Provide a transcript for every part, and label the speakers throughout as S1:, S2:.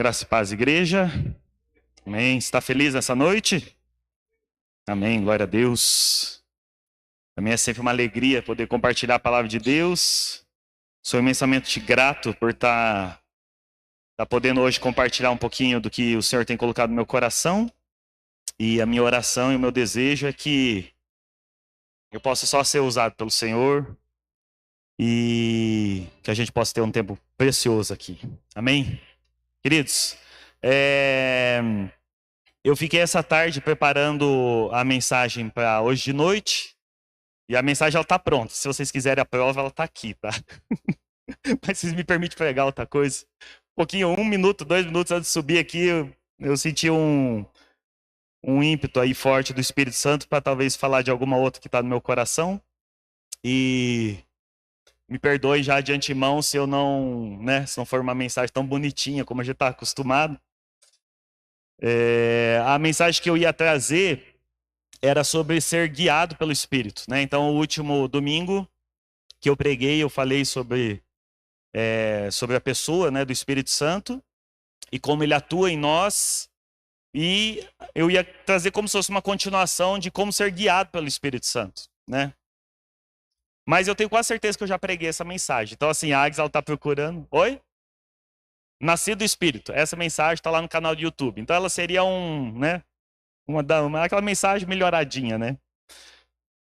S1: Graça e paz, igreja. Amém. Está feliz nessa noite? Amém. Glória a Deus. Também é sempre uma alegria poder compartilhar a palavra de Deus. Sou imensamente grato por estar podendo hoje compartilhar um pouquinho do que o Senhor tem colocado no meu coração. E a minha oração e o meu desejo é que eu possa só ser usado pelo Senhor e que a gente possa ter um tempo precioso aqui. Amém? Queridos, eu fiquei essa tarde preparando a mensagem para hoje de noite. E a mensagem ela está pronta. Se vocês quiserem a prova, ela está aqui, tá? Mas vocês me permitem pregar outra coisa? Um pouquinho, 1 minuto, 2 minutos antes de subir aqui, eu senti um ímpeto aí forte do Espírito Santo para talvez falar de alguma outra que está no meu coração. E me perdoe já de antemão se eu não, se não for uma mensagem tão bonitinha como a gente está acostumado. A mensagem que eu ia trazer era sobre ser guiado pelo Espírito, né? Então, o último domingo que eu preguei, eu falei sobre a pessoa, né, do Espírito Santo e como ele atua em nós. E eu ia trazer como se fosse uma continuação de como ser guiado pelo Espírito Santo, né? Mas eu tenho quase certeza que eu já preguei essa mensagem. Então, assim, a Agnes, ela está procurando. Oi? Nascido do Espírito. Essa mensagem está lá no canal do YouTube. Então, ela seria aquela mensagem melhoradinha, né?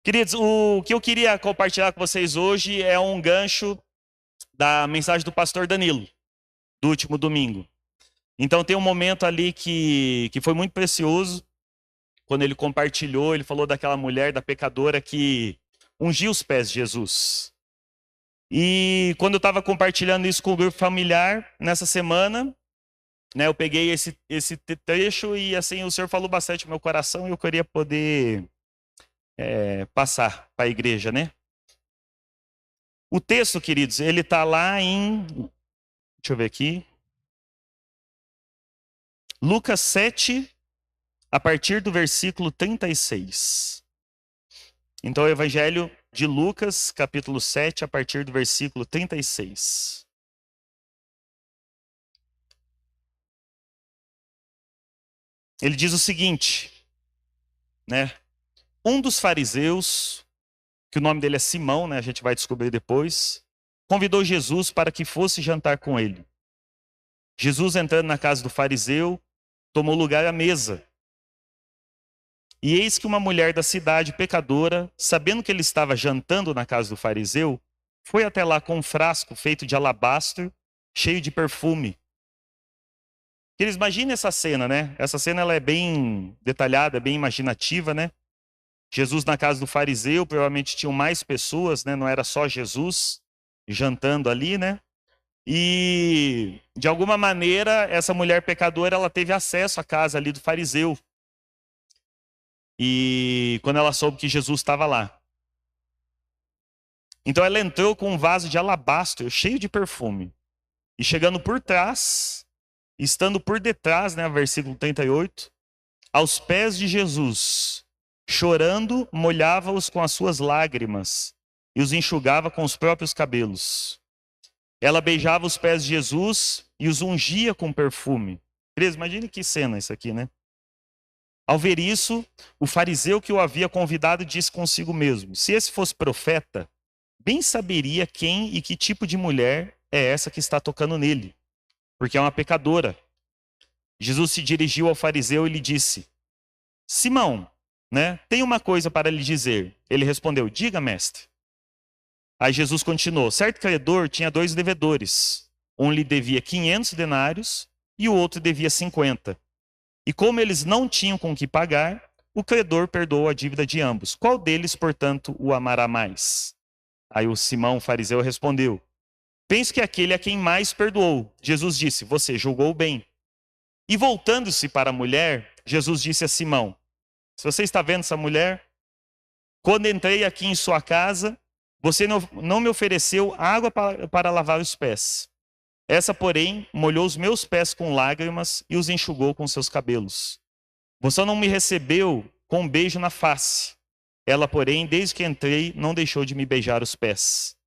S1: Queridos, o que eu queria compartilhar com vocês hoje é um gancho da mensagem do pastor Danilo, do último domingo. Então, tem um momento ali que foi muito precioso, quando ele compartilhou, ele falou daquela mulher, da pecadora que ungiu os pés de Jesus. E quando eu estava compartilhando isso com o grupo familiar, nessa semana, né, eu peguei esse trecho e assim, o Senhor falou bastante no meu coração e eu queria poder passar para a igreja, né? O texto, queridos, ele está lá em... Deixa eu ver aqui. Lucas 7, a partir do versículo 36. Então, o Evangelho de Lucas, capítulo 7, a partir do versículo 36. Ele diz o seguinte, né? Um dos fariseus, que o nome dele é Simão, né? A gente vai descobrir depois, convidou Jesus para que fosse jantar com ele. Jesus, entrando na casa do fariseu, tomou lugar à mesa. E eis que uma mulher da cidade, pecadora, sabendo que ele estava jantando na casa do fariseu, foi até lá com um frasco feito de alabastro, cheio de perfume. Eles imaginem essa cena, né? Essa cena ela é bem detalhada, bem imaginativa, né? Jesus na casa do fariseu, provavelmente tinham mais pessoas, né? Não era só Jesus jantando ali, né? E, de alguma maneira, essa mulher pecadora, ela teve acesso à casa ali do fariseu. E quando ela soube que Jesus estava lá. Então ela entrou com um vaso de alabastro cheio de perfume. E chegando por trás, estando por detrás, né, versículo 38, aos pés de Jesus, chorando, molhava-os com as suas lágrimas e os enxugava com os próprios cabelos. Ela beijava os pés de Jesus e os ungia com perfume. Beleza? Imagine que cena isso aqui, né? Ao ver isso, o fariseu que o havia convidado disse consigo mesmo: se esse fosse profeta, bem saberia quem e que tipo de mulher é essa que está tocando nele, porque é uma pecadora. Jesus se dirigiu ao fariseu e lhe disse: Simão, né, tem uma coisa para lhe dizer. Ele respondeu: diga, mestre. Aí Jesus continuou: certo credor tinha 2 devedores. Um lhe devia 500 denários e o outro devia 50. E como eles não tinham com que pagar, o credor perdoou a dívida de ambos. Qual deles, portanto, o amará mais? Aí o Simão, o fariseu, respondeu: penso que aquele a quem mais perdoou. Jesus disse: você julgou bem. E voltando-se para a mulher, Jesus disse a Simão: se você está vendo essa mulher, quando entrei aqui em sua casa, você não me ofereceu água para lavar os pés. Essa, porém, molhou os meus pés com lágrimas e os enxugou com seus cabelos. Você não me recebeu com um beijo na face. Ela, porém, desde que entrei, não deixou de me beijar os pés.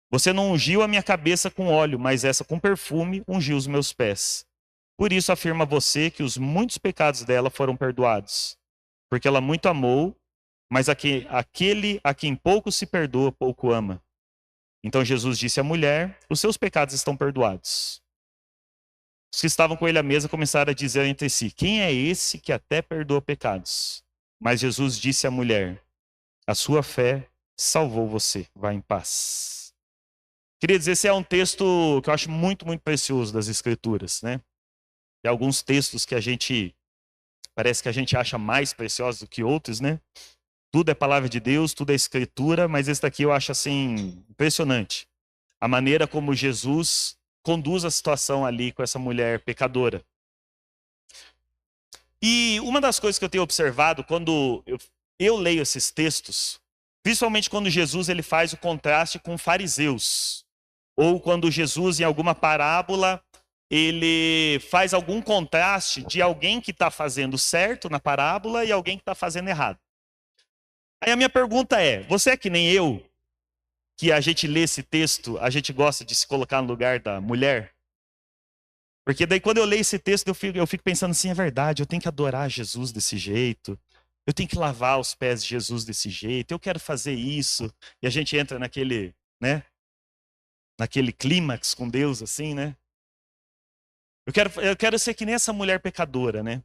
S1: Você não ungiu a minha cabeça com óleo, mas essa com perfume ungiu os meus pés. Por isso afirma você que os muitos pecados dela foram perdoados, porque ela muito amou, mas aquele a quem pouco se perdoa, pouco ama. Então Jesus disse à mulher: os seus pecados estão perdoados. Os que estavam com ele à mesa começaram a dizer entre si: quem é esse que até perdoa pecados? Mas Jesus disse à mulher: a sua fé salvou você, vá em paz. Queridos, esse é um texto que eu acho muito, muito precioso das Escrituras, né? Tem alguns textos que parece que a gente acha mais preciosos do que outros, né? Tudo é palavra de Deus, tudo é escritura, mas esse daqui eu acho assim impressionante. A maneira como Jesus conduz a situação ali com essa mulher pecadora. E uma das coisas que eu tenho observado quando eu leio esses textos, principalmente quando Jesus ele faz o contraste com fariseus, ou quando Jesus em alguma parábola ele faz algum contraste de alguém que está fazendo certo na parábola e alguém que está fazendo errado. Aí a minha pergunta é: você é que nem eu, que a gente lê esse texto, a gente gosta de se colocar no lugar da mulher? Porque daí quando eu leio esse texto, eu fico pensando assim, é verdade, eu tenho que adorar Jesus desse jeito, eu tenho que lavar os pés de Jesus desse jeito, eu quero fazer isso. E a gente entra naquele, né? Naquele clímax com Deus, assim, né? Eu quero ser que nem essa mulher pecadora, né?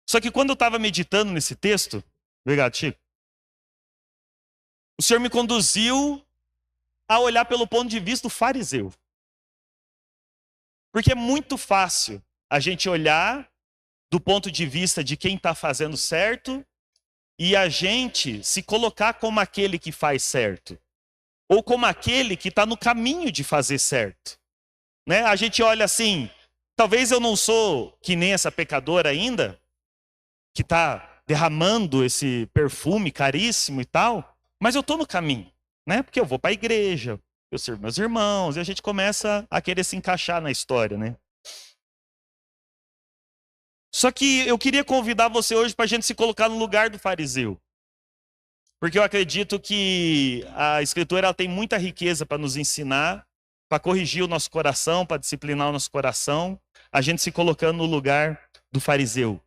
S1: Só que quando eu estava meditando nesse texto, obrigado, Chico, o Senhor me conduziu a olhar pelo ponto de vista do fariseu. Porque é muito fácil a gente olhar do ponto de vista de quem está fazendo certo e a gente se colocar como aquele que faz certo. Ou como aquele que está no caminho de fazer certo. Né? A gente olha assim, talvez eu não sou que nem essa pecadora ainda, que está derramando esse perfume caríssimo e tal, mas eu estou no caminho, né? Porque eu vou para a igreja, eu sirvo meus irmãos, e a gente começa a querer se encaixar na história, né? Só que eu queria convidar você hoje para a gente se colocar no lugar do fariseu. Porque eu acredito que a Escritura ela tem muita riqueza para nos ensinar, para corrigir o nosso coração, para disciplinar o nosso coração, a gente se colocando no lugar do fariseu.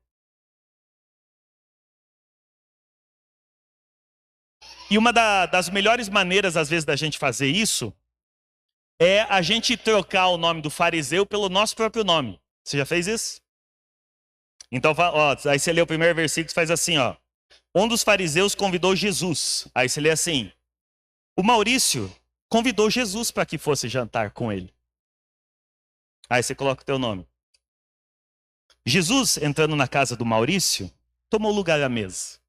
S1: E uma das melhores maneiras, às vezes, da gente fazer isso é a gente trocar o nome do fariseu pelo nosso próprio nome. Você já fez isso? Então, ó, aí você lê o primeiro versículo e faz assim, ó. Um dos fariseus convidou Jesus. Aí você lê assim. O Maurício convidou Jesus para que fosse jantar com ele. Aí você coloca o teu nome. Jesus, entrando na casa do Maurício, tomou lugar à mesa.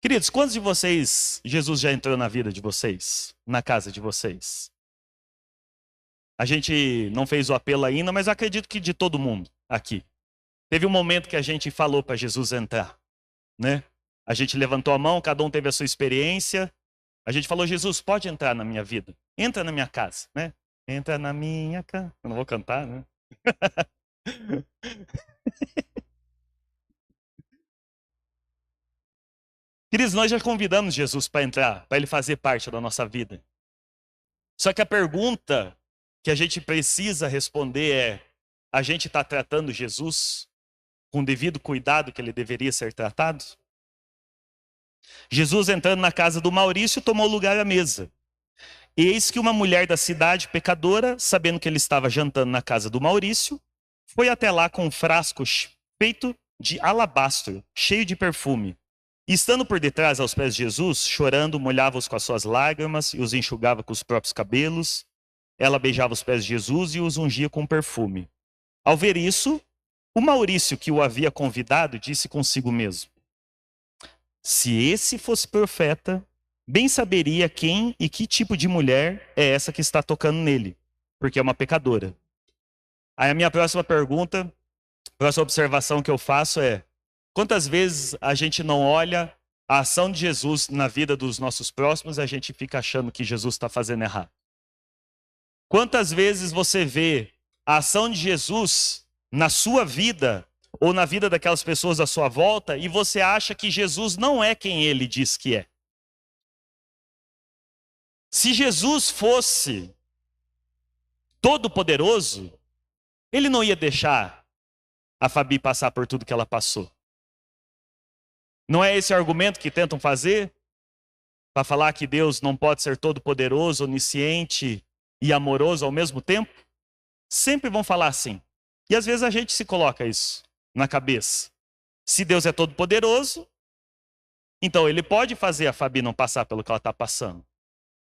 S1: Queridos, quantos de vocês Jesus já entrou na vida de vocês? Na casa de vocês? A gente não fez o apelo ainda, mas acredito que de todo mundo aqui. Teve um momento que a gente falou para Jesus entrar, né? A gente levantou a mão, cada um teve a sua experiência. A gente falou: Jesus, pode entrar na minha vida. Entra na minha casa, né? Entra na minha casa. Eu não vou cantar, né? Queridos, nós já convidamos Jesus para entrar, para ele fazer parte da nossa vida. Só que a pergunta que a gente precisa responder é: a gente está tratando Jesus com o devido cuidado que ele deveria ser tratado? Jesus, entrando na casa do Maurício, tomou lugar à mesa. Eis que uma mulher da cidade, pecadora, sabendo que ele estava jantando na casa do Maurício, foi até lá com um frasco feito de alabastro, cheio de perfume. E estando por detrás aos pés de Jesus, chorando, molhava-os com as suas lágrimas e os enxugava com os próprios cabelos. Ela beijava os pés de Jesus e os ungia com perfume. Ao ver isso, o Maurício, que o havia convidado, disse consigo mesmo: se esse fosse profeta, bem saberia quem e que tipo de mulher é essa que está tocando nele, porque é uma pecadora. Aí a minha próxima pergunta, próxima observação que eu faço é: quantas vezes a gente não olha a ação de Jesus na vida dos nossos próximos e a gente fica achando que Jesus está fazendo errado? Quantas vezes você vê a ação de Jesus na sua vida ou na vida daquelas pessoas à sua volta e você acha que Jesus não é quem ele diz que é? Se Jesus fosse todo-poderoso, Ele não ia deixar a Fabi passar por tudo que ela passou. Não é esse o argumento que tentam fazer? Para falar que Deus não pode ser todo-poderoso, onisciente e amoroso ao mesmo tempo? Sempre vão falar assim. E às vezes a gente se coloca isso na cabeça. Se Deus é todo-poderoso, então ele pode fazer a Fabi não passar pelo que ela está passando.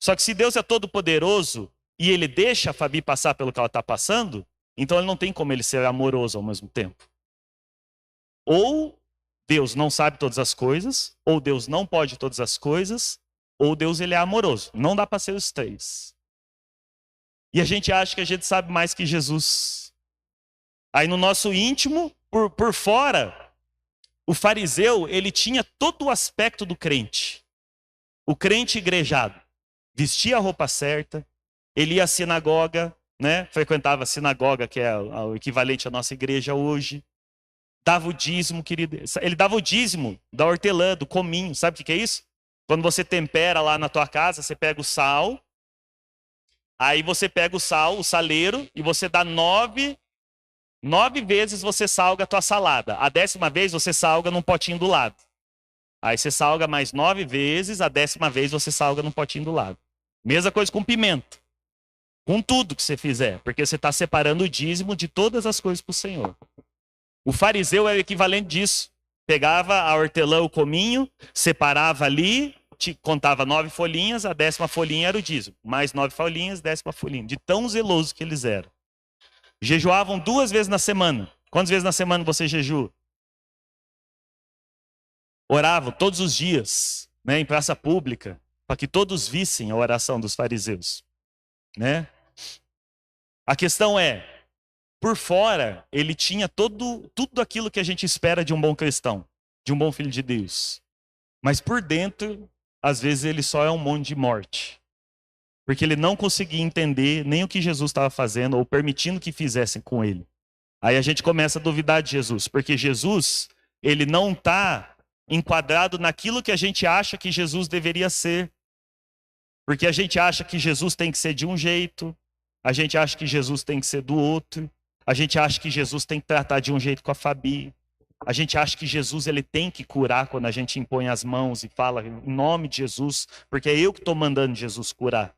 S1: Só que se Deus é todo-poderoso e ele deixa a Fabi passar pelo que ela está passando, então ele não tem como ele ser amoroso ao mesmo tempo. Ou Deus não sabe todas as coisas, ou Deus não pode todas as coisas, ou Deus ele é amoroso. Não dá para ser os três. E a gente acha que a gente sabe mais que Jesus. Aí no nosso íntimo, por fora, o fariseu, ele tinha todo o aspecto do crente. O crente igrejado. Vestia a roupa certa, ele ia à sinagoga, né? Frequentava a sinagoga, que é o equivalente à nossa igreja hoje. Dava o dízimo, querido. Ele dava o dízimo da hortelã, do cominho. Sabe o que é isso? Quando você tempera lá na tua casa, você pega o sal. Aí você pega o sal, o saleiro, e você dá 9 vezes você salga a tua salada. A 10ª vez você salga num potinho do lado. Aí você salga mais 9 vezes, a 10ª vez você salga num potinho do lado. Mesma coisa com pimenta. Com tudo que você fizer. Porque você está separando o dízimo de todas as coisas para o Senhor. O fariseu é o equivalente disso. Pegava a hortelã, o cominho, separava ali, contava 9 folhinhas, a 10ª folhinha era o dízimo. Mais 9 folhinhas, 10ª folhinha. De tão zeloso que eles eram. Jejuavam 2 vezes na semana. Quantas vezes na semana você jejua? Oravam todos os dias, né, em praça pública, para que todos vissem a oração dos fariseus. Né? A questão é, por fora, ele tinha tudo aquilo que a gente espera de um bom cristão, de um bom filho de Deus. Mas por dentro, às vezes ele só é um monte de morte. Porque ele não conseguia entender nem o que Jesus estava fazendo ou permitindo que fizessem com ele. Aí a gente começa a duvidar de Jesus, porque Jesus, ele não está enquadrado naquilo que a gente acha que Jesus deveria ser. Porque a gente acha que Jesus tem que ser de um jeito, a gente acha que Jesus tem que ser do outro, a gente acha que Jesus tem que tratar de um jeito com a Fabi, a gente acha que Jesus ele tem que curar quando a gente impõe as mãos e fala em nome de Jesus, porque é eu que estou mandando Jesus curar.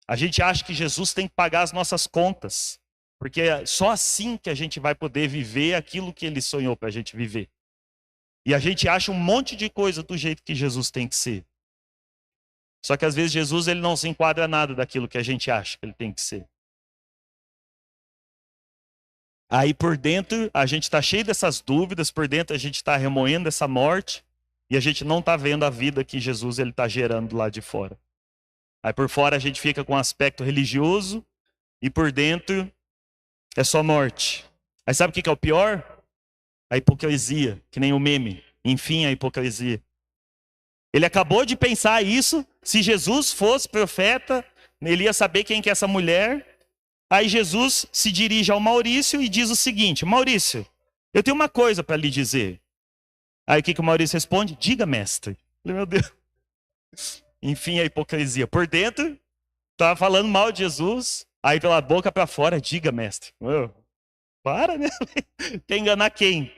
S1: A gente acha que Jesus tem que pagar as nossas contas, porque é só assim que a gente vai poder viver aquilo que ele sonhou para a gente viver. E a gente acha um monte de coisa do jeito que Jesus tem que ser. Só que às vezes Jesus ele não se enquadra nada daquilo que a gente acha que ele tem que ser. Aí por dentro a gente está cheio dessas dúvidas, por dentro a gente está remoendo essa morte e a gente não está vendo a vida que Jesus ele está gerando lá de fora. Aí por fora a gente fica com um aspecto religioso e por dentro é só morte. Aí sabe o que é o pior? A hipocrisia, que nem o meme. Enfim, a hipocrisia. Ele acabou de pensar isso. Se Jesus fosse profeta, ele ia saber quem que é essa mulher. Aí Jesus se dirige ao Maurício e diz o seguinte: Maurício, eu tenho uma coisa para lhe dizer. Aí o que o Maurício responde? Diga, mestre. Meu Deus. Enfim, a hipocrisia. Por dentro, estava falando mal de Jesus. Aí pela boca para fora, diga, mestre. Para, né? Quer enganar quem?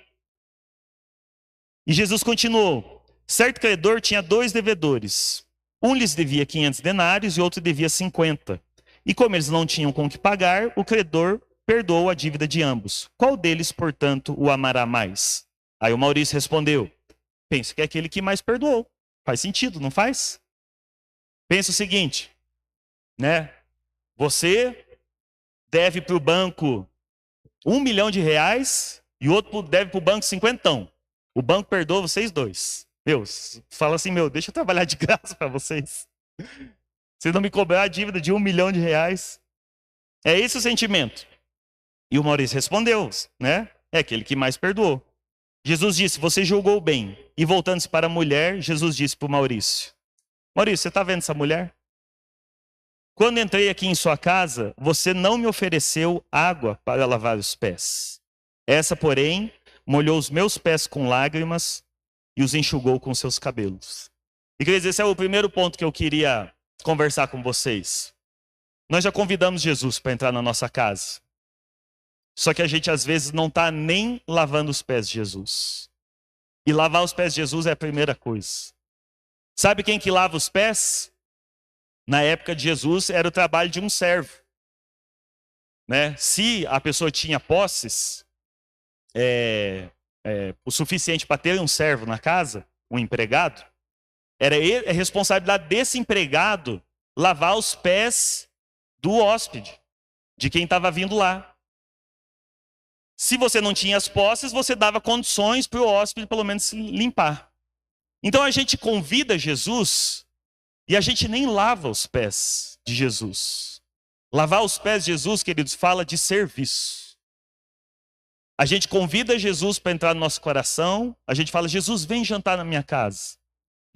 S1: E Jesus continuou. Certo credor tinha 2 devedores. Um lhes devia 500 denários e outro devia 50. E como eles não tinham com que pagar, o credor perdoou a dívida de ambos. Qual deles, portanto, o amará mais? Aí o Maurício respondeu: penso que é aquele que mais perdoou. Faz sentido, não faz? Pensa o seguinte, né? Você deve para o banco R$1 milhão e o outro deve para o banco 50. O banco perdoa vocês 2. Meu, fala assim, deixa eu trabalhar de graça para vocês. Vocês não me cobrar a dívida de R$1 milhão. É esse o sentimento. E o Maurício respondeu, né? É aquele que mais perdoou. Jesus disse, você julgou bem. E voltando-se para a mulher, Jesus disse para o Maurício: Maurício, você está vendo essa mulher? Quando entrei aqui em sua casa, você não me ofereceu água para lavar os pés. Essa, porém, molhou os meus pés com lágrimas e os enxugou com seus cabelos. Igreja, esse é o primeiro ponto que eu queria conversar com vocês. Nós já convidamos Jesus para entrar na nossa casa. Só que a gente às vezes não está nem lavando os pés de Jesus. E lavar os pés de Jesus é a primeira coisa. Sabe quem que lava os pés? Na época de Jesus era o trabalho de um servo. Né? Se a pessoa tinha posses, o suficiente para ter um servo na casa, um empregado, era a responsabilidade desse empregado lavar os pés do hóspede, de quem estava vindo lá. Se você não tinha as posses, você dava condições para o hóspede pelo menos se limpar. Então a gente convida Jesus e a gente nem lava os pés de Jesus. Lavar os pés de Jesus, queridos, fala de serviço. A gente convida Jesus para entrar no nosso coração, a gente fala, Jesus, vem jantar na minha casa.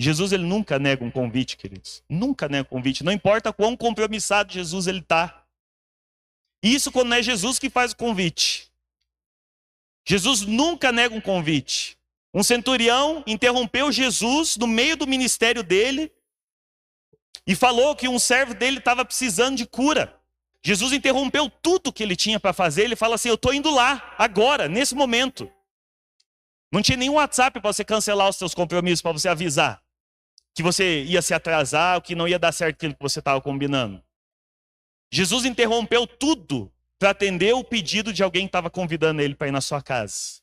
S1: Jesus, ele nunca nega um convite, queridos. Nunca nega um convite, não importa quão compromissado Jesus ele está. Isso quando não é Jesus que faz o convite. Jesus nunca nega um convite. Um centurião interrompeu Jesus no meio do ministério dele e falou que um servo dele estava precisando de cura. Jesus interrompeu tudo que ele tinha para fazer. Ele fala assim, eu estou indo lá, agora, nesse momento. Não tinha nenhum WhatsApp para você cancelar os seus compromissos, para você avisar que você ia se atrasar, ou que não ia dar certo aquilo que você estava combinando. Jesus interrompeu tudo para atender o pedido de alguém que estava convidando ele para ir na sua casa.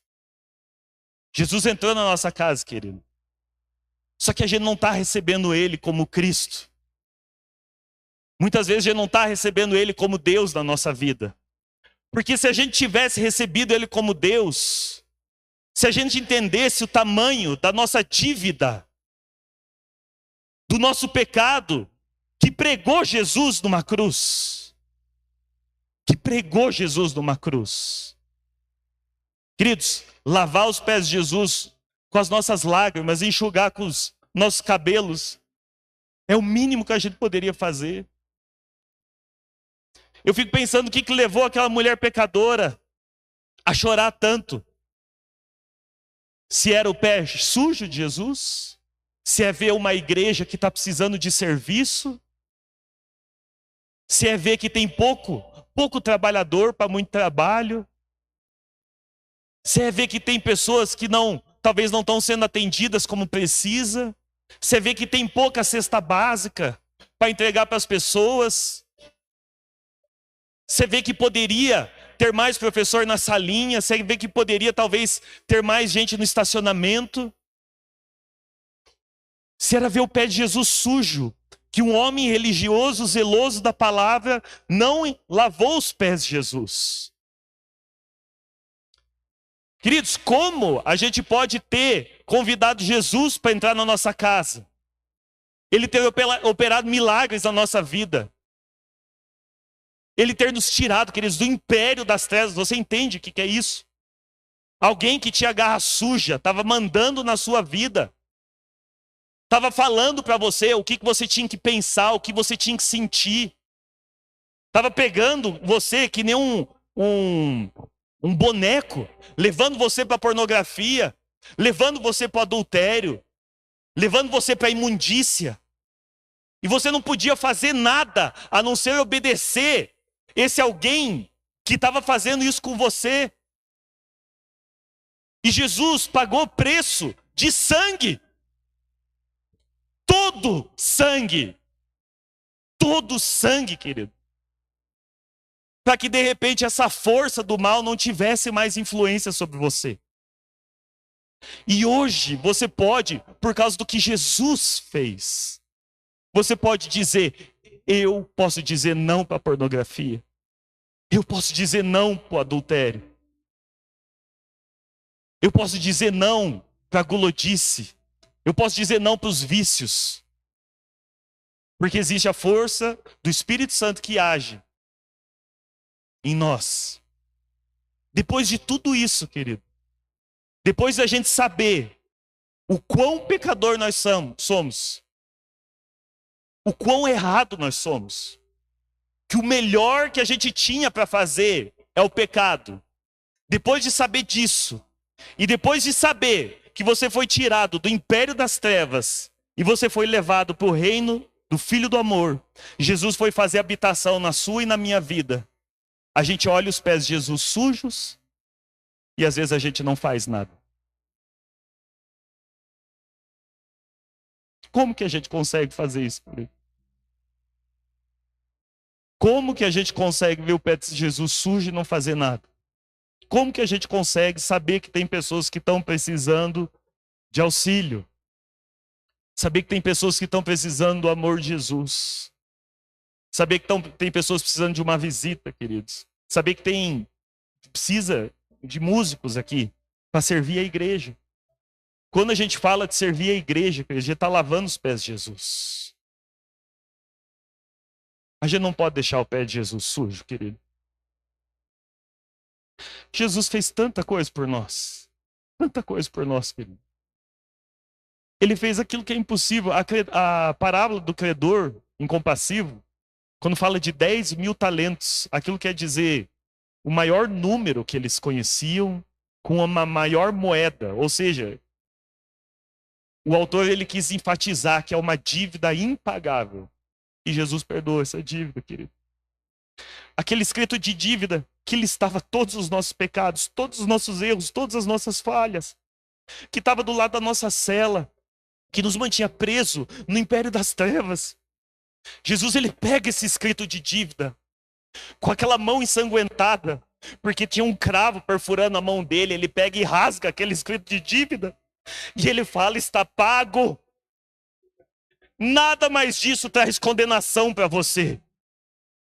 S1: Jesus entrou na nossa casa, querido. Só que a gente não está recebendo ele como Cristo. Muitas vezes a gente não está recebendo ele como Deus na nossa vida. Porque se a gente tivesse recebido ele como Deus, se a gente entendesse o tamanho da nossa dívida, do nosso pecado, que pregou Jesus numa cruz. Que pregou Jesus numa cruz. Queridos, lavar os pés de Jesus com as nossas lágrimas, enxugar com os nossos cabelos, é o mínimo que a gente poderia fazer. Eu fico pensando o que levou aquela mulher pecadora a chorar tanto. Se era o pé sujo de Jesus, se é ver uma igreja que está precisando de serviço, se é ver que tem pouco trabalhador para muito trabalho, se é ver que tem pessoas que talvez não estão sendo atendidas como precisa, se é ver que tem pouca cesta básica para entregar para as pessoas, você vê que poderia ter mais professor na salinha, você vê que poderia talvez ter mais gente no estacionamento. Se era ver o pé de Jesus sujo, que um homem religioso, zeloso da palavra, não lavou os pés de Jesus. Queridos, como a gente pode ter convidado Jesus para entrar na nossa casa? Ele ter operado milagres na nossa vida. Ele ter nos tirado, queridos, do império das trevas. Você entende o que é isso? Alguém que tinha garra suja, estava mandando na sua vida. Estava falando para você o que você tinha que pensar, o que você tinha que sentir. Estava pegando você que nem um boneco, levando você para a pornografia, levando você para o adultério, levando você para a imundícia. E você não podia fazer nada a não ser obedecer esse alguém que estava fazendo isso com você. E Jesus pagou preço de sangue. Todo sangue. Todo sangue, querido. Para que de repente essa força do mal não tivesse mais influência sobre você. E hoje você pode, por causa do que Jesus fez, você pode dizer, eu posso dizer não para a pornografia. Eu posso dizer não para o adultério. Eu posso dizer não para a gulodice. Eu posso dizer não para os vícios. Porque existe a força do Espírito Santo que age em nós. Depois de tudo isso, querido, depois da gente saber o quão pecador nós somos, o quão errado nós somos, que o melhor que a gente tinha para fazer é o pecado. Depois de saber disso, e depois de saber que você foi tirado do império das trevas e você foi levado para o reino do Filho do Amor, Jesus foi fazer habitação na sua e na minha vida. A gente olha os pés de Jesus sujos e às vezes a gente não faz nada. Como que a gente consegue fazer isso? Como que a gente consegue ver o pé de Jesus sujo e não fazer nada? Como que a gente consegue saber que tem pessoas que estão precisando de auxílio? Saber que tem pessoas que estão precisando do amor de Jesus? Saber que tem pessoas precisando de uma visita, queridos? Saber que precisa de músicos aqui para servir a igreja? Quando a gente fala de servir a igreja está lavando os pés de Jesus. A gente não pode deixar o pé de Jesus sujo, querido. Jesus fez tanta coisa por nós. Tanta coisa por nós, querido. Ele fez aquilo que é impossível. A parábola do credor incompassivo, quando fala de 10.000 talentos, aquilo quer dizer o maior número que eles conheciam com uma maior moeda. Ou seja, o autor ele quis enfatizar que é uma dívida impagável. E Jesus perdoa essa dívida, querido. Aquele escrito de dívida que listava todos os nossos pecados, todos os nossos erros, todas as nossas falhas, que estava do lado da nossa cela, que nos mantinha preso no império das trevas. Jesus ele pega esse escrito de dívida com aquela mão ensanguentada, porque tinha um cravo perfurando a mão dele, ele pega e rasga aquele escrito de dívida e ele fala: está pago. Nada mais disso traz condenação para você.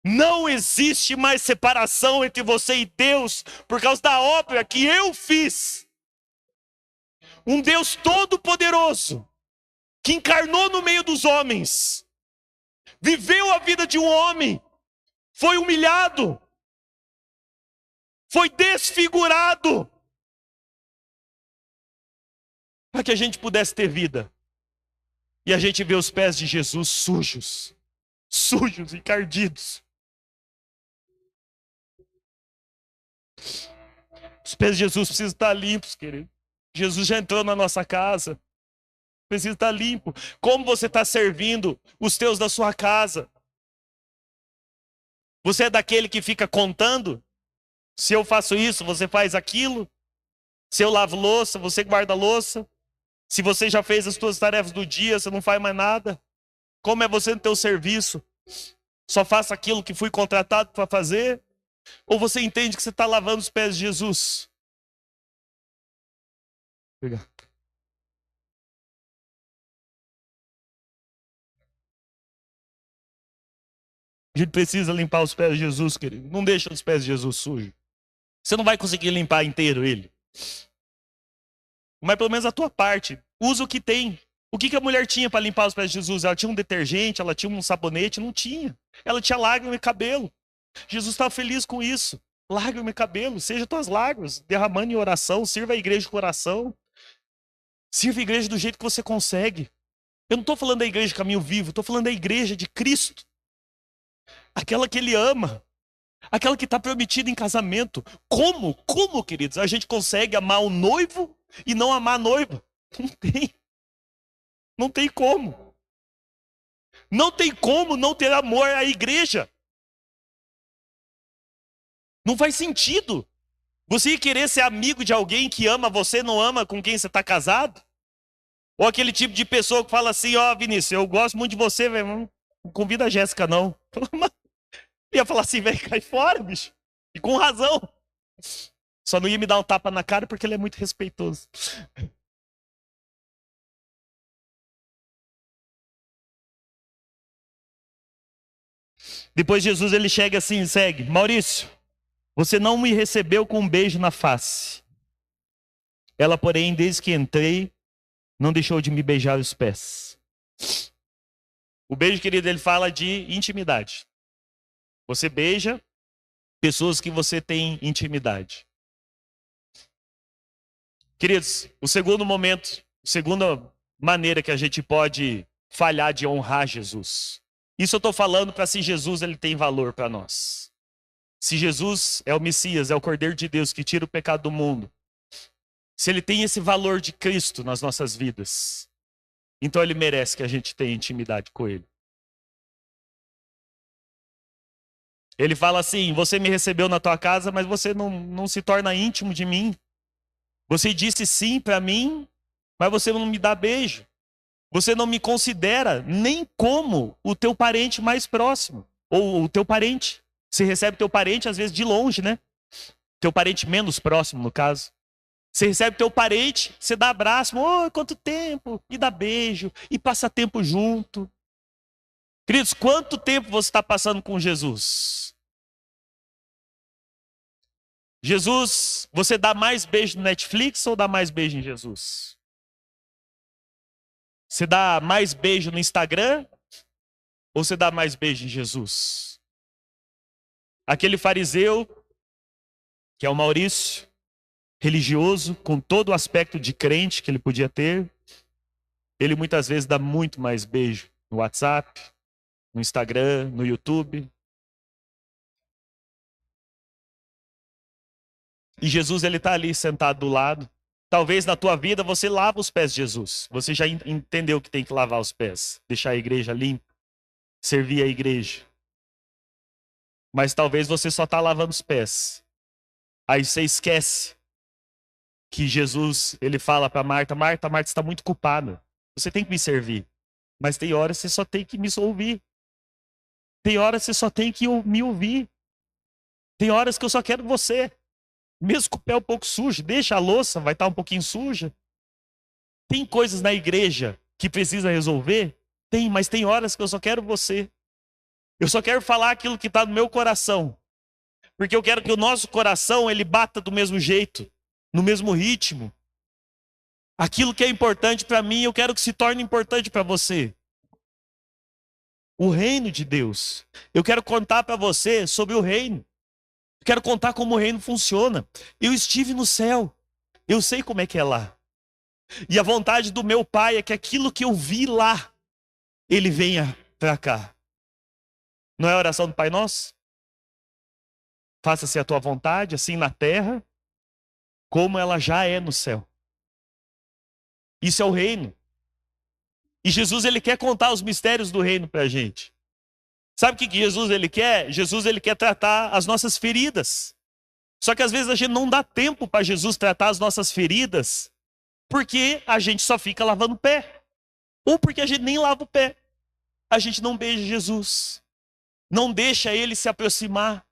S1: Não existe mais separação entre você e Deus por causa da obra que eu fiz. Um Deus todo-poderoso que encarnou no meio dos homens, viveu a vida de um homem, foi humilhado, foi desfigurado, para que a gente pudesse ter vida. E a gente vê os pés de Jesus sujos, encardidos. Os pés de Jesus precisam estar limpos, querido. Jesus já entrou na nossa casa. Precisa estar limpo. Como você está servindo os teus da sua casa? Você é daquele que fica contando? Se eu faço isso, você faz aquilo? Se eu lavo louça, você guarda louça? Se você já fez as suas tarefas do dia, você não faz mais nada? Como é você no teu serviço? Só faça aquilo que fui contratado para fazer? Ou você entende que você está lavando os pés de Jesus? Obrigado. A gente precisa limpar os pés de Jesus, querido. Não deixa os pés de Jesus sujos. Você não vai conseguir limpar inteiro ele. Mas pelo menos a tua parte. Usa o que tem. O que a mulher tinha para limpar os pés de Jesus? Ela tinha um detergente, ela tinha um sabonete? Não tinha. Ela tinha lágrima e cabelo. Jesus estava feliz com isso. Lágrima e cabelo. Seja tuas lágrimas, derramando em oração. Sirva a igreja com oração. Sirva a igreja do jeito que você consegue. Eu não estou falando da igreja de caminho vivo. Estou falando da igreja de Cristo. Aquela que ele ama. Aquela que está prometida em casamento. Como, queridos, a gente consegue amar o noivo e não amar a noiva? Não tem. Não tem como. Não tem como não ter amor à igreja. Não faz sentido. Você ia querer ser amigo de alguém que ama você, não ama com quem você está casado? Ou aquele tipo de pessoa que fala assim: ó, Vinícius, eu gosto muito de você, velho, não convida a Jéssica, não. Ia falar assim: velho, cai fora, bicho. E com razão. Só não ia me dar um tapa na cara porque ele é muito respeitoso. Depois Jesus ele chega assim, segue: Maurício, você não me recebeu com um beijo na face. Ela, porém, desde que entrei, não deixou de me beijar os pés. O beijo, querido, ele fala de intimidade. Você beija pessoas que você tem intimidade. Queridos, o segundo momento, a segunda maneira que a gente pode falhar de honrar Jesus. Isso eu estou falando para se Jesus ele tem valor para nós. Se Jesus é o Messias, é o Cordeiro de Deus que tira o pecado do mundo. Se ele tem esse valor de Cristo nas nossas vidas, então ele merece que a gente tenha intimidade com ele. Ele fala assim: você me recebeu na tua casa, mas você não se torna íntimo de mim. Você disse sim para mim, mas você não me dá beijo. Você não me considera nem como o teu parente mais próximo. Ou o teu parente. Você recebe teu parente, às vezes, de longe, né? Teu parente menos próximo, no caso. Você recebe teu parente, você dá abraço, oh, quanto tempo, e dá beijo, e passa tempo junto. Queridos, quanto tempo você está passando com Jesus? Jesus, você dá mais beijo no Netflix ou dá mais beijo em Jesus? Você dá mais beijo no Instagram ou você dá mais beijo em Jesus? Aquele fariseu, que é o Maurício, religioso, com todo o aspecto de crente que ele podia ter, ele muitas vezes dá muito mais beijo no WhatsApp, no Instagram, no YouTube. E Jesus, ele está ali sentado do lado. Talvez na tua vida você lava os pés de Jesus. Você já entendeu que tem que lavar os pés, deixar a igreja limpa, servir a igreja. Mas talvez você só está lavando os pés. Aí você esquece que Jesus, ele fala para Marta, Marta, Marta está muito culpada. Você tem que me servir. Mas tem horas que você só tem que me ouvir. Tem horas que você só tem que me ouvir. Tem horas que eu só quero você. Mesmo com o pé um pouco sujo, deixa a louça, vai estar um pouquinho suja. Tem coisas na igreja que precisa resolver? Tem, mas tem horas que eu só quero você. Eu só quero falar aquilo que está no meu coração. Porque eu quero que o nosso coração, ele bata do mesmo jeito, no mesmo ritmo. Aquilo que é importante para mim, eu quero que se torne importante para você. O reino de Deus. Eu quero contar para você sobre o reino. Eu quero contar como o reino funciona. Eu estive no céu. Eu sei como é que é lá. E a vontade do meu Pai é que aquilo que eu vi lá, ele venha para cá. Não é a oração do Pai Nosso? Faça-se a tua vontade, assim na terra, como ela já é no céu. Isso é o reino. E Jesus, ele quer contar os mistérios do reino para a gente. Sabe o que Jesus, ele quer? Jesus, ele quer tratar as nossas feridas. Só que às vezes a gente não dá tempo para Jesus tratar as nossas feridas, porque a gente só fica lavando o pé. Ou porque a gente nem lava o pé. A gente não beija Jesus. Não deixa ele se aproximar.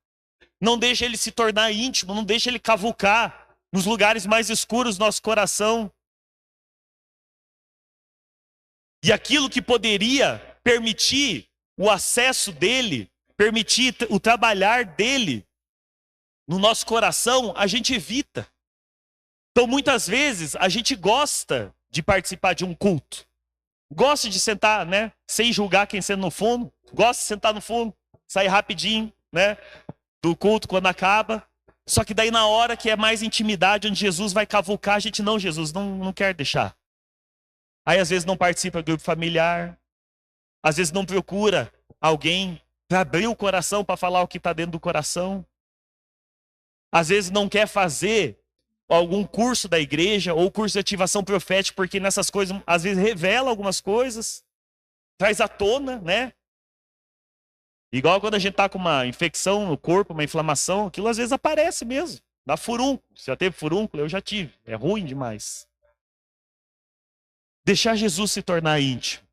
S1: Não deixa ele se tornar íntimo. Não deixa ele cavucar nos lugares mais escuros do nosso coração. E aquilo que poderia permitir o acesso dele, permitir o trabalhar dele no nosso coração, a gente evita. Então, muitas vezes, a gente gosta de participar de um culto. Gosta de sentar, né? Sem julgar quem senta no fundo. Gosta de sentar no fundo, sair rapidinho, né? Do culto quando acaba. Só que daí na hora que é mais intimidade, onde Jesus vai cavucar, a gente, não, Jesus, não quer deixar. Aí às vezes não participa do grupo familiar. Às vezes não procura alguém para abrir o coração, para falar o que está dentro do coração. Às vezes não quer fazer algum curso da igreja ou curso de ativação profética, porque nessas coisas, às vezes revela algumas coisas, traz à tona, né? Igual quando a gente está com uma infecção no corpo, uma inflamação, aquilo às vezes aparece mesmo. Dá furúnculo. Você já teve furúnculo? Eu já tive. É ruim demais. Deixar Jesus se tornar íntimo.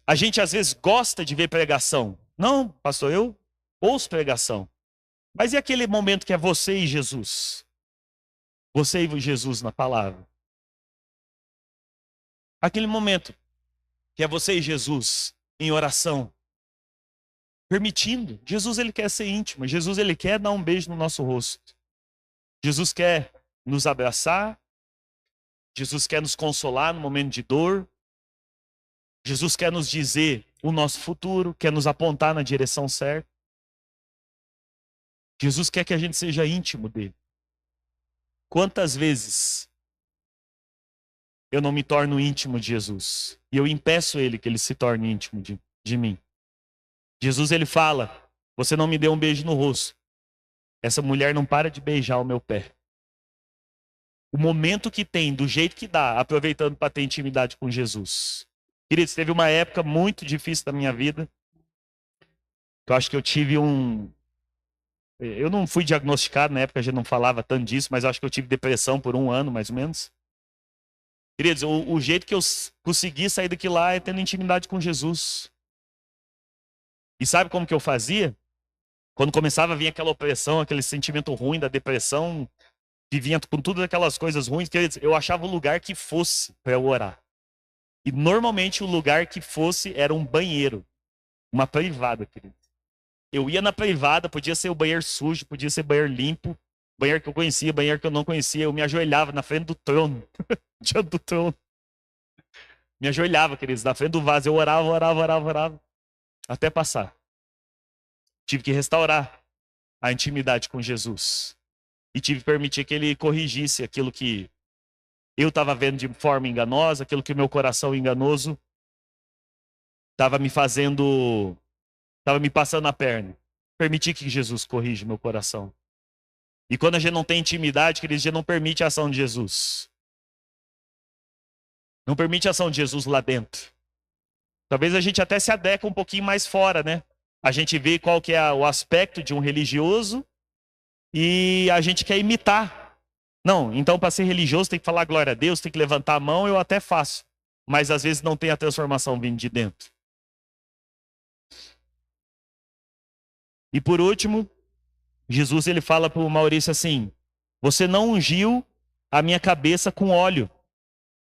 S1: A gente às vezes gosta de ver pregação. Não, pastor, eu ouço pregação. Mas e aquele momento que é você e Jesus? Você e Jesus na palavra. Aquele momento que é você e Jesus em oração. Permitindo. Jesus, ele quer ser íntimo. Jesus, ele quer dar um beijo no nosso rosto. Jesus quer nos abraçar. Jesus quer nos consolar no momento de dor. Jesus quer nos dizer o nosso futuro, quer nos apontar na direção certa. Jesus quer que a gente seja íntimo dele. Quantas vezes eu não me torno íntimo de Jesus? E eu impeço ele que ele se torne íntimo de mim. Jesus, ele fala, você não me deu um beijo no rosto. Essa mulher não para de beijar o meu pé. O momento que tem, do jeito que dá, aproveitando para ter intimidade com Jesus. Queridos, teve uma época muito difícil da minha vida, Eu acho que eu tive um... Eu não fui diagnosticado, na época a gente não falava tanto disso, mas eu acho que eu tive depressão por 1 ano, mais ou menos. Queridos, o jeito que eu consegui sair daquilo lá é tendo intimidade com Jesus. E sabe como que eu fazia? Quando começava a vir aquela opressão, aquele sentimento ruim da depressão, que vinha com todas aquelas coisas ruins, queridos, eu achava o lugar que fosse para eu orar. E normalmente o lugar que fosse era um banheiro, uma privada, querido. Eu ia na privada, podia ser o banheiro sujo, podia ser banheiro limpo, banheiro que eu conhecia, banheiro que eu não conhecia, eu me ajoelhava na frente do trono, diante do trono. Me ajoelhava, queridos, na frente do vaso, eu orava, orava, orava, orava, até passar. Tive que restaurar a intimidade com Jesus. E tive que permitir que ele corrigisse aquilo que eu estava vendo de forma enganosa, aquilo que o meu coração enganoso estava me fazendo, estava me passando a perna. Permitir que Jesus corrija meu coração. E quando a gente não tem intimidade, queridos, a gente não permite a ação de Jesus. Não permite a ação de Jesus lá dentro. Talvez a gente até se adeque um pouquinho mais fora, né? A gente vê qual que é o aspecto de um religioso e a gente quer imitar. Não, então para ser religioso tem que falar glória a Deus, tem que levantar a mão, eu até faço. Mas às vezes não tem a transformação vindo de dentro. E por último, Jesus ele fala para o Maurício assim: você não ungiu a minha cabeça com óleo,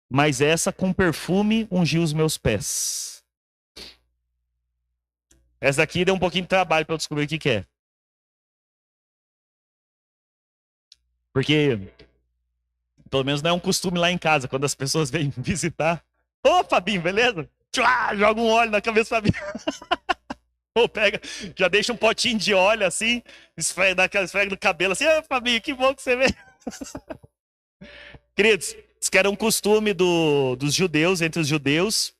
S1: mas essa com perfume ungiu os meus pés. Essa daqui deu um pouquinho de trabalho para eu descobrir o que é. Porque, pelo menos não é um costume lá em casa, quando as pessoas vêm visitar. Ô, Fabinho, beleza? Tchua, joga um óleo na cabeça do Fabinho. Ou pega, já deixa um potinho de óleo assim, esfrega no cabelo assim. Ô, Fabinho, que bom que você veio. Queridos, isso que era um costume dos judeus, entre os judeus.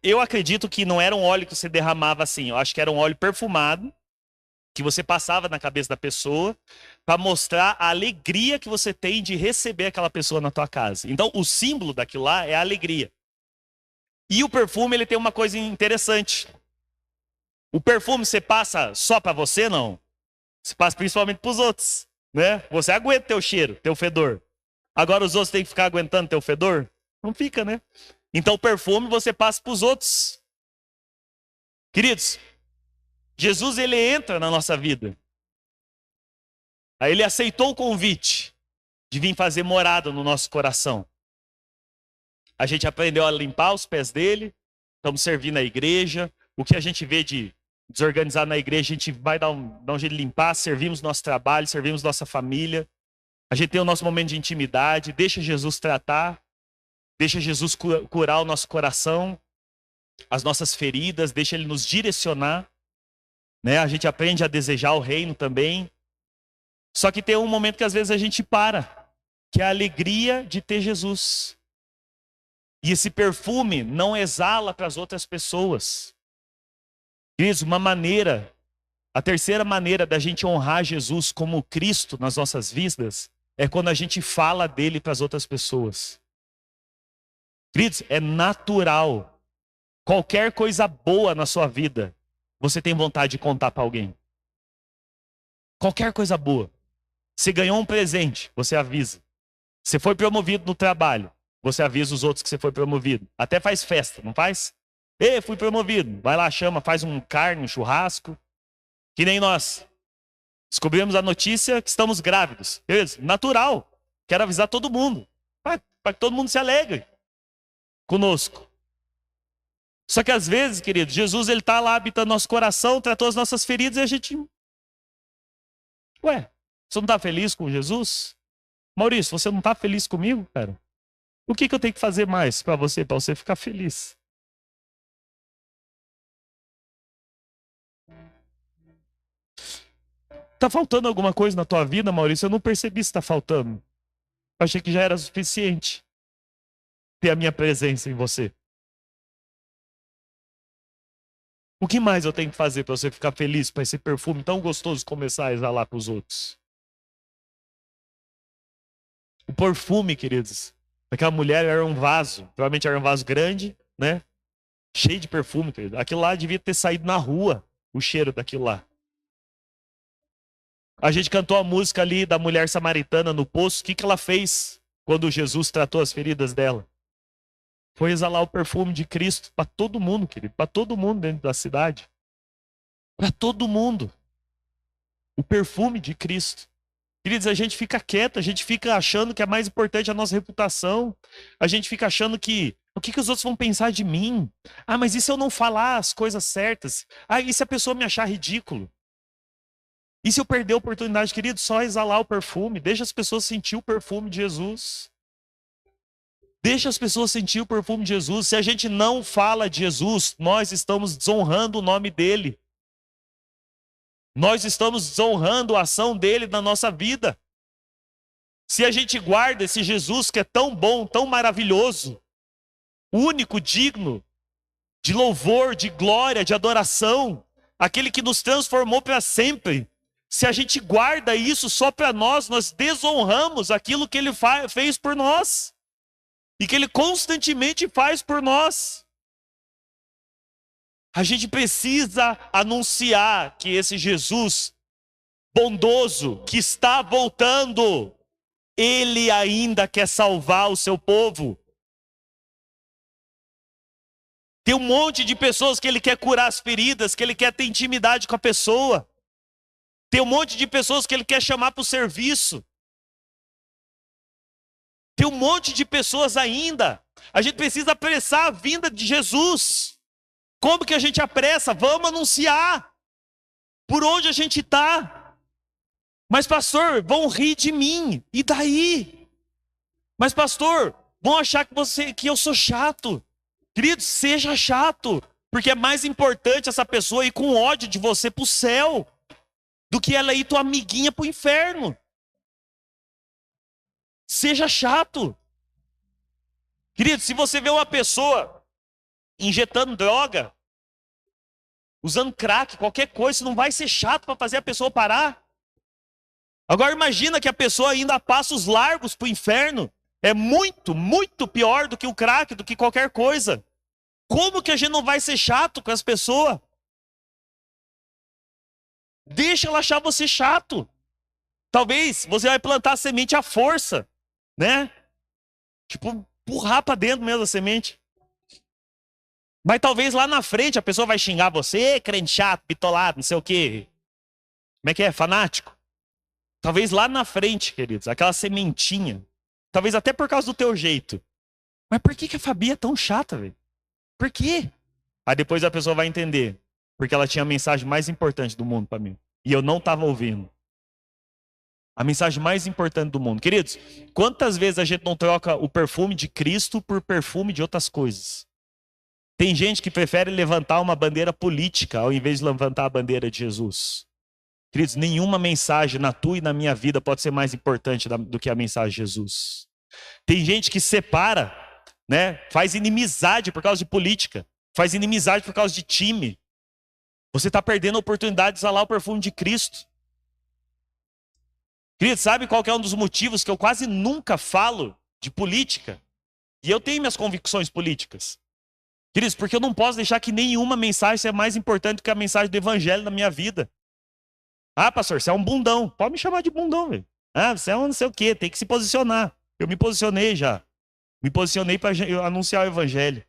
S1: Eu acredito que não era um óleo que você derramava assim, eu acho que era um óleo perfumado, que você passava na cabeça da pessoa, para mostrar a alegria que você tem de receber aquela pessoa na tua casa. Então, o símbolo daquilo lá é a alegria. E o perfume, ele tem uma coisa interessante. O perfume você passa só para você, não? Você passa principalmente para os outros, né? Você aguenta teu cheiro, teu fedor. Agora os outros têm que ficar aguentando teu fedor? Não fica, né? Então o perfume você passa para os outros. Queridos, Jesus ele entra na nossa vida. Aí ele aceitou o convite de vir fazer morada no nosso coração. A gente aprendeu a limpar os pés dele, estamos servindo a igreja. O que a gente vê de desorganizar na igreja, a gente vai dar um jeito de limpar, servimos nosso trabalho, servimos nossa família. A gente tem o nosso momento de intimidade, deixa Jesus tratar, deixa Jesus curar o nosso coração, as nossas feridas, deixa ele nos direcionar. Né? A gente aprende a desejar o reino também. Só que tem um momento que às vezes a gente para, que é a alegria de ter Jesus. E esse perfume não exala para as outras pessoas. Queridos, a terceira maneira da gente honrar Jesus como Cristo nas nossas vidas é quando a gente fala dele para as outras pessoas. Queridos, é natural. Qualquer coisa boa na sua vida, você tem vontade de contar para alguém. Qualquer coisa boa. Você ganhou um presente, você avisa. Você foi promovido no trabalho, você avisa os outros que você foi promovido. Até faz festa, não faz? Ei, fui promovido. Vai lá, chama, faz um carne, um churrasco. Que nem nós. Descobrimos a notícia que estamos grávidos. Beleza? Natural. Quero avisar todo mundo. Para que todo mundo se alegre conosco. Só que às vezes, querido, Jesus ele está lá habitando nosso coração, tratou as nossas feridas e a gente... Ué, você não está feliz com Jesus? Maurício, você não está feliz comigo, cara? O que eu tenho que fazer mais para você ficar feliz? Tá faltando alguma coisa na tua vida, Maurício? Eu não percebi se está faltando. Eu achei que já era suficiente ter a minha presença em você. O que mais eu tenho que fazer para você ficar feliz, para esse perfume tão gostoso começar a exalar para os outros? O perfume, queridos, daquela mulher era um vaso, provavelmente era um vaso grande, né? Cheio de perfume, querido. Aquilo lá devia ter saído na rua, o cheiro daquilo lá. A gente cantou a música ali da mulher samaritana no poço. O que ela fez quando Jesus tratou as feridas dela? Foi exalar o perfume de Cristo para todo mundo, querido. Para todo mundo dentro da cidade. Para todo mundo. O perfume de Cristo. Queridos, a gente fica quieto, a gente fica achando que é mais importante a nossa reputação. A gente fica achando que o que os outros vão pensar de mim? Ah, mas e se eu não falar as coisas certas? Ah, e se a pessoa me achar ridículo? E se eu perder a oportunidade, querido? Só exalar o perfume. Deixa as pessoas sentir o perfume de Jesus. Deixa as pessoas sentir o perfume de Jesus. Se a gente não fala de Jesus, nós estamos desonrando o nome dele. Nós estamos desonrando a ação dele na nossa vida. Se a gente guarda esse Jesus que é tão bom, tão maravilhoso, único, digno de louvor, de glória, de adoração, aquele que nos transformou para sempre, se a gente guarda isso só para nós, nós desonramos aquilo que ele fez por nós e que ele constantemente faz por nós. A gente precisa anunciar que esse Jesus bondoso que está voltando, ele ainda quer salvar o seu povo. Tem um monte de pessoas que ele quer curar as feridas, que ele quer ter intimidade com a pessoa. Tem um monte de pessoas que ele quer chamar para o serviço. Tem um monte de pessoas ainda. A gente precisa apressar a vinda de Jesus. Como que a gente apressa? Vamos anunciar. Por onde a gente está? Mas pastor, vão rir de mim. E daí? Mas pastor, vão achar que eu sou chato. Querido, seja chato. Porque é mais importante essa pessoa ir com ódio de você para o céu do que ela ir tua amiguinha para o inferno. Seja chato. Querido, se você vê uma pessoa injetando droga, usando crack, qualquer coisa, isso não vai ser chato para fazer a pessoa parar. Agora imagina que a pessoa ainda passa os largos para o inferno. É muito, muito pior do que o crack, do que qualquer coisa. Como que a gente não vai ser chato com as pessoas? Deixa ela achar você chato. Talvez você vai plantar a semente à força, né? Tipo, empurrar para dentro mesmo a semente. Mas talvez lá na frente a pessoa vai xingar você, crente chato, bitolado, não sei o quê. Como é que é? Fanático. Talvez lá na frente, queridos, aquela sementinha. Talvez até por causa do teu jeito. Mas por que a Fabi é tão chata, velho? Por quê? Aí depois a pessoa vai entender. Porque ela tinha a mensagem mais importante do mundo para mim. E eu não estava ouvindo. A mensagem mais importante do mundo. Queridos, quantas vezes a gente não troca o perfume de Cristo por perfume de outras coisas? Tem gente que prefere levantar uma bandeira política ao invés de levantar a bandeira de Jesus. Queridos, nenhuma mensagem na tua e na minha vida pode ser mais importante do que a mensagem de Jesus. Tem gente que separa, né? Faz inimizade por causa de política. Faz inimizade por causa de time. Você está perdendo a oportunidade de exalar o perfume de Cristo. Queridos, sabe qual que é um dos motivos que eu quase nunca falo de política? E eu tenho minhas convicções políticas. Queridos, porque eu não posso deixar que nenhuma mensagem seja mais importante do que a mensagem do evangelho na minha vida. Ah, pastor, você é um bundão. Pode me chamar de bundão, velho. Ah, você é um não sei o quê, tem que se posicionar. Eu me posicionei já. Me posicionei para anunciar o evangelho.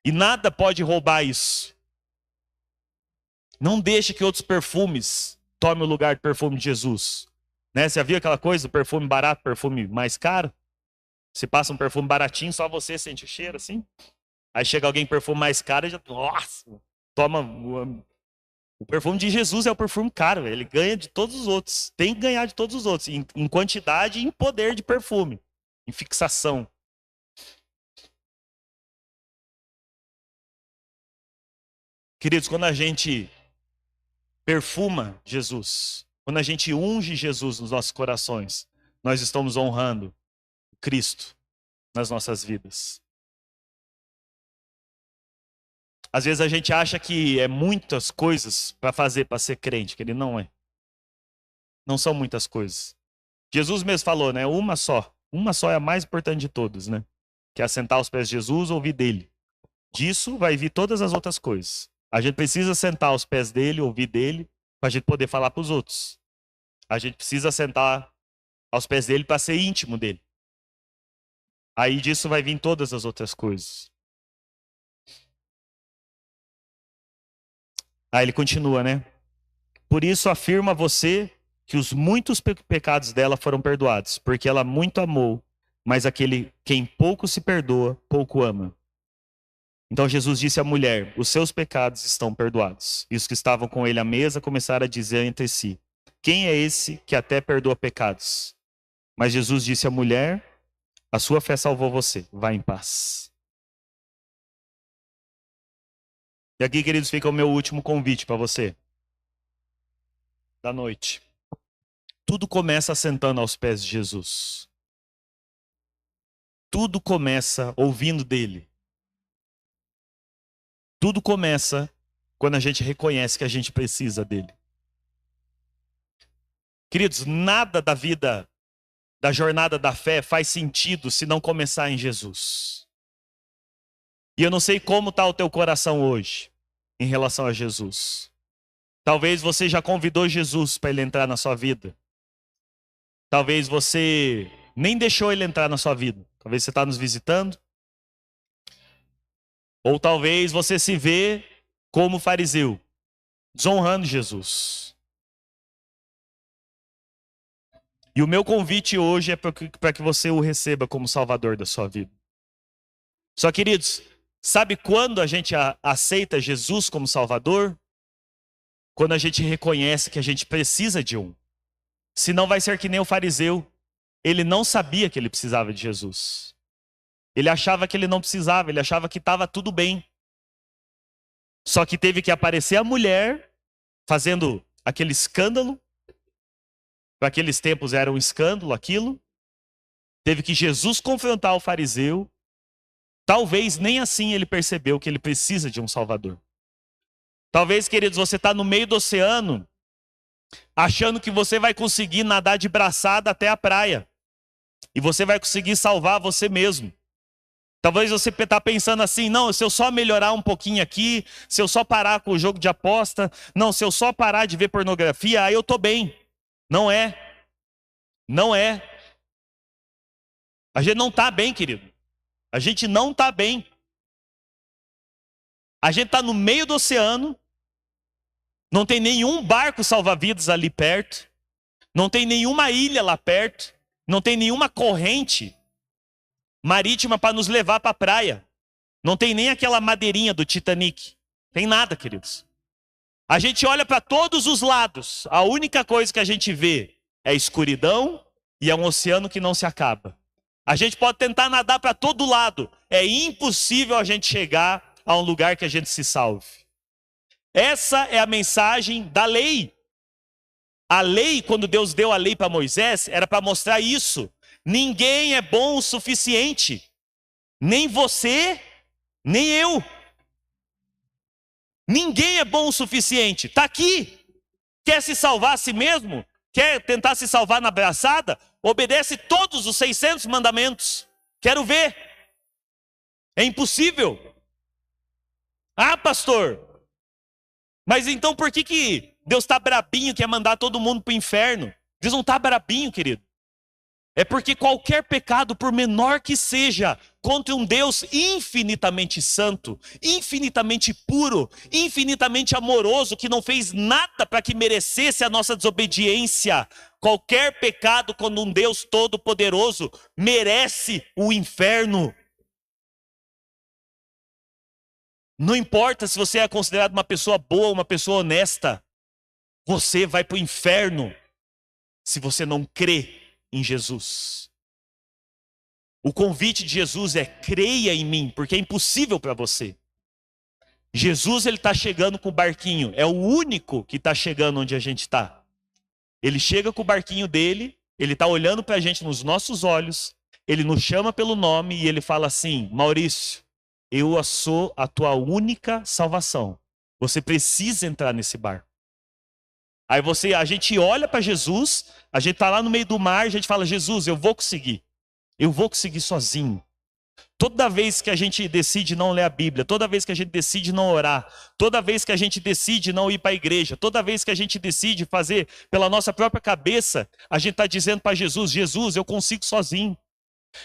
S1: E nada pode roubar isso. Não deixe que outros perfumes tomem o lugar do perfume de Jesus. Né? Você já viu aquela coisa, perfume barato, perfume mais caro? Você passa um perfume baratinho, só você sente o cheiro assim. Aí chega alguém com perfume mais caro e já, nossa, toma. O perfume de Jesus é o perfume caro, ele ganha de todos os outros. Tem que ganhar de todos os outros, em quantidade e em poder de perfume, em fixação. Queridos, quando a gente perfuma Jesus, quando a gente unge Jesus nos nossos corações, nós estamos honrando Cristo nas nossas vidas. Às vezes a gente acha que é muitas coisas para fazer para ser crente, que ele não é. Não são muitas coisas. Jesus mesmo falou, né? Uma só é a mais importante de todas, né? Que é assentar aos pés de Jesus, ouvir dele. Disso vai vir todas as outras coisas. A gente precisa sentar aos pés dele, ouvir dele, para a gente poder falar para os outros. A gente precisa sentar aos pés dele para ser íntimo dele. Aí disso vai vir todas as outras coisas. Aí ele continua, né? Por isso afirma você que os muitos pecados dela foram perdoados, porque ela muito amou, mas aquele quem pouco se perdoa, pouco ama. Então Jesus disse à mulher: os seus pecados estão perdoados. E os que estavam com ele à mesa começaram a dizer entre si: quem é esse que até perdoa pecados? Mas Jesus disse à mulher: a sua fé salvou você, vá em paz. E aqui, queridos, fica o meu último convite para você da noite. Tudo começa sentando aos pés de Jesus. Tudo começa ouvindo dele. Tudo começa quando a gente reconhece que a gente precisa dele. Queridos, nada da vida, da jornada da fé faz sentido se não começar em Jesus. E eu não sei como está o teu coração hoje em relação a Jesus. Talvez você já convidou Jesus para ele entrar na sua vida. Talvez você nem deixou ele entrar na sua vida. Talvez você está nos visitando. Ou talvez você se vê como fariseu, desonrando Jesus. E o meu convite hoje é para que você o receba como Salvador da sua vida. Só, queridos, sabe quando a gente aceita Jesus como Salvador? Quando a gente reconhece que a gente precisa de um. Senão vai ser que nem o fariseu. Ele não sabia que ele precisava de Jesus. Ele achava que ele não precisava, ele achava que estava tudo bem. Só que teve que aparecer a mulher fazendo aquele escândalo. Para aqueles tempos era um escândalo aquilo. Teve que Jesus confrontar o fariseu. Talvez nem assim ele percebeu que ele precisa de um Salvador. Talvez, queridos, você está no meio do oceano, achando que você vai conseguir nadar de braçada até a praia. E você vai conseguir salvar você mesmo. Talvez você está pensando assim: não, se eu só melhorar um pouquinho aqui, se eu só parar com o jogo de aposta, não, se eu só parar de ver pornografia, aí eu estou bem. Não é. Não é. A gente não está bem, querido. A gente não está bem. A gente está no meio do oceano, não tem nenhum barco salva-vidas ali perto, não tem nenhuma ilha lá perto, não tem nenhuma corrente marítima para nos levar para a praia. Não tem nem aquela madeirinha do Titanic. Tem nada, queridos. A gente olha para todos os lados. A única coisa que a gente vê é escuridão e é um oceano que não se acaba. A gente pode tentar nadar para todo lado. É impossível a gente chegar a um lugar que a gente se salve. Essa é a mensagem da lei. A lei, quando Deus deu a lei para Moisés, era para mostrar isso. Ninguém é bom o suficiente. Nem você, nem eu. Ninguém é bom o suficiente. Está aqui. Quer se salvar a si mesmo? Quer tentar se salvar na braçada? Obedece todos os 600 mandamentos. Quero ver. É impossível. Ah, pastor. Mas então por que Deus está brabinho, quer mandar todo mundo para o inferno? Deus não está brabinho, querido. É porque qualquer pecado, por menor que seja, contra um Deus infinitamente santo, infinitamente puro, infinitamente amoroso, que não fez nada para que merecesse a nossa desobediência. Qualquer pecado contra um Deus todo-poderoso merece o inferno. Não importa se você é considerado uma pessoa boa ou uma pessoa honesta, você vai para o inferno se você não crê em Jesus. O convite de Jesus é: creia em mim, porque é impossível para você. Jesus, ele está chegando com o barquinho, é o único que está chegando onde a gente está. Ele chega com o barquinho dele, ele está olhando para a gente nos nossos olhos, ele nos chama pelo nome e ele fala assim: Maurício, eu sou a tua única salvação. Você precisa entrar nesse barco. Aí a gente olha para Jesus, a gente está lá no meio do mar, a gente fala: Jesus, eu vou conseguir sozinho. Toda vez que a gente decide não ler a Bíblia, toda vez que a gente decide não orar, toda vez que a gente decide não ir para a igreja, toda vez que a gente decide fazer pela nossa própria cabeça, a gente está dizendo para Jesus: Jesus, eu consigo sozinho.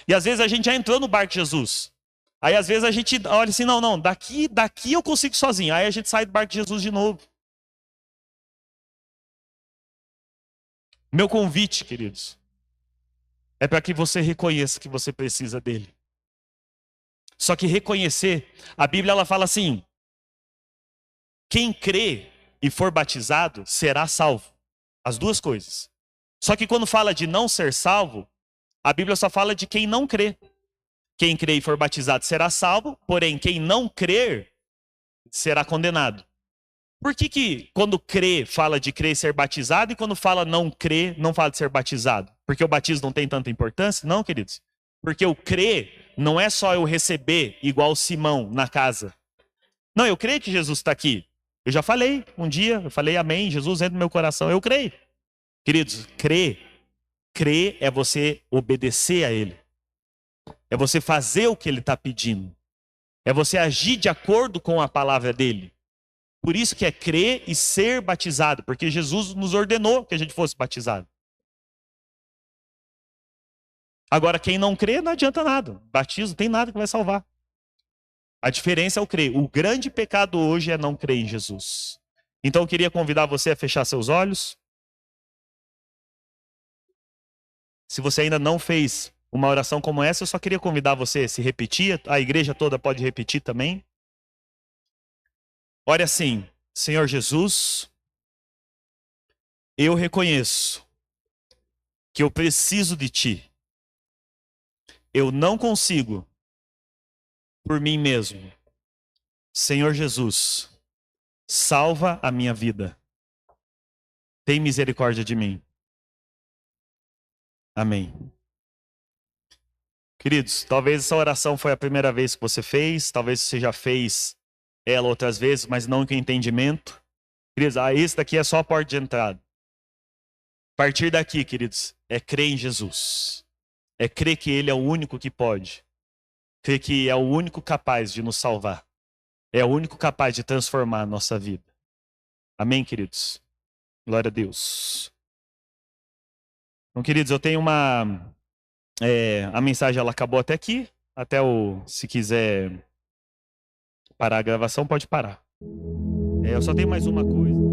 S1: E às vezes a gente já entrou no barco de Jesus. Aí às vezes a gente olha assim: não, daqui eu consigo sozinho. Aí a gente sai do barco de Jesus de novo. Meu convite, queridos, é para que você reconheça que você precisa dele. Só que reconhecer, a Bíblia ela fala assim: quem crê e for batizado será salvo. As duas coisas. Só que quando fala de não ser salvo, a Bíblia só fala de quem não crê. Quem crê e for batizado será salvo, porém quem não crer será condenado. Por que quando crê fala de crer e ser batizado, e quando fala não crer não fala de ser batizado? Porque o batismo não tem tanta importância? Não, queridos. Porque o crer não é só eu receber igual Simão na casa. Não, eu creio que Jesus está aqui. Eu já falei um dia, eu falei amém, Jesus entra no meu coração, eu creio. Queridos, crer é você obedecer a Ele. É você fazer o que Ele está pedindo. É você agir de acordo com a palavra dEle. Por isso que é crer e ser batizado, porque Jesus nos ordenou que a gente fosse batizado. Agora, quem não crê, não adianta nada. Batismo não tem nada que vai salvar. A diferença é o crer. O grande pecado hoje é não crer em Jesus. Então eu queria convidar você a fechar seus olhos. Se você ainda não fez uma oração como essa, eu só queria convidar você a se repetir. A igreja toda pode repetir também. Ore assim: Senhor Jesus, eu reconheço que eu preciso de Ti. Eu não consigo por mim mesmo. Senhor Jesus, salva a minha vida. Tem misericórdia de mim. Amém. Queridos, talvez essa oração foi a primeira vez que você fez, talvez você já fez ela outras vezes, mas não com entendimento. Queridos, esse daqui é só a porta de entrada. A partir daqui, queridos, é crer em Jesus. É crer que Ele é o único que pode. Crer que é o único capaz de nos salvar. É o único capaz de transformar a nossa vida. Amém, queridos? Glória a Deus. Então, queridos, eu tenho uma... a mensagem ela acabou até aqui. Se quiser parar a gravação, pode parar. Eu só tenho mais uma coisa.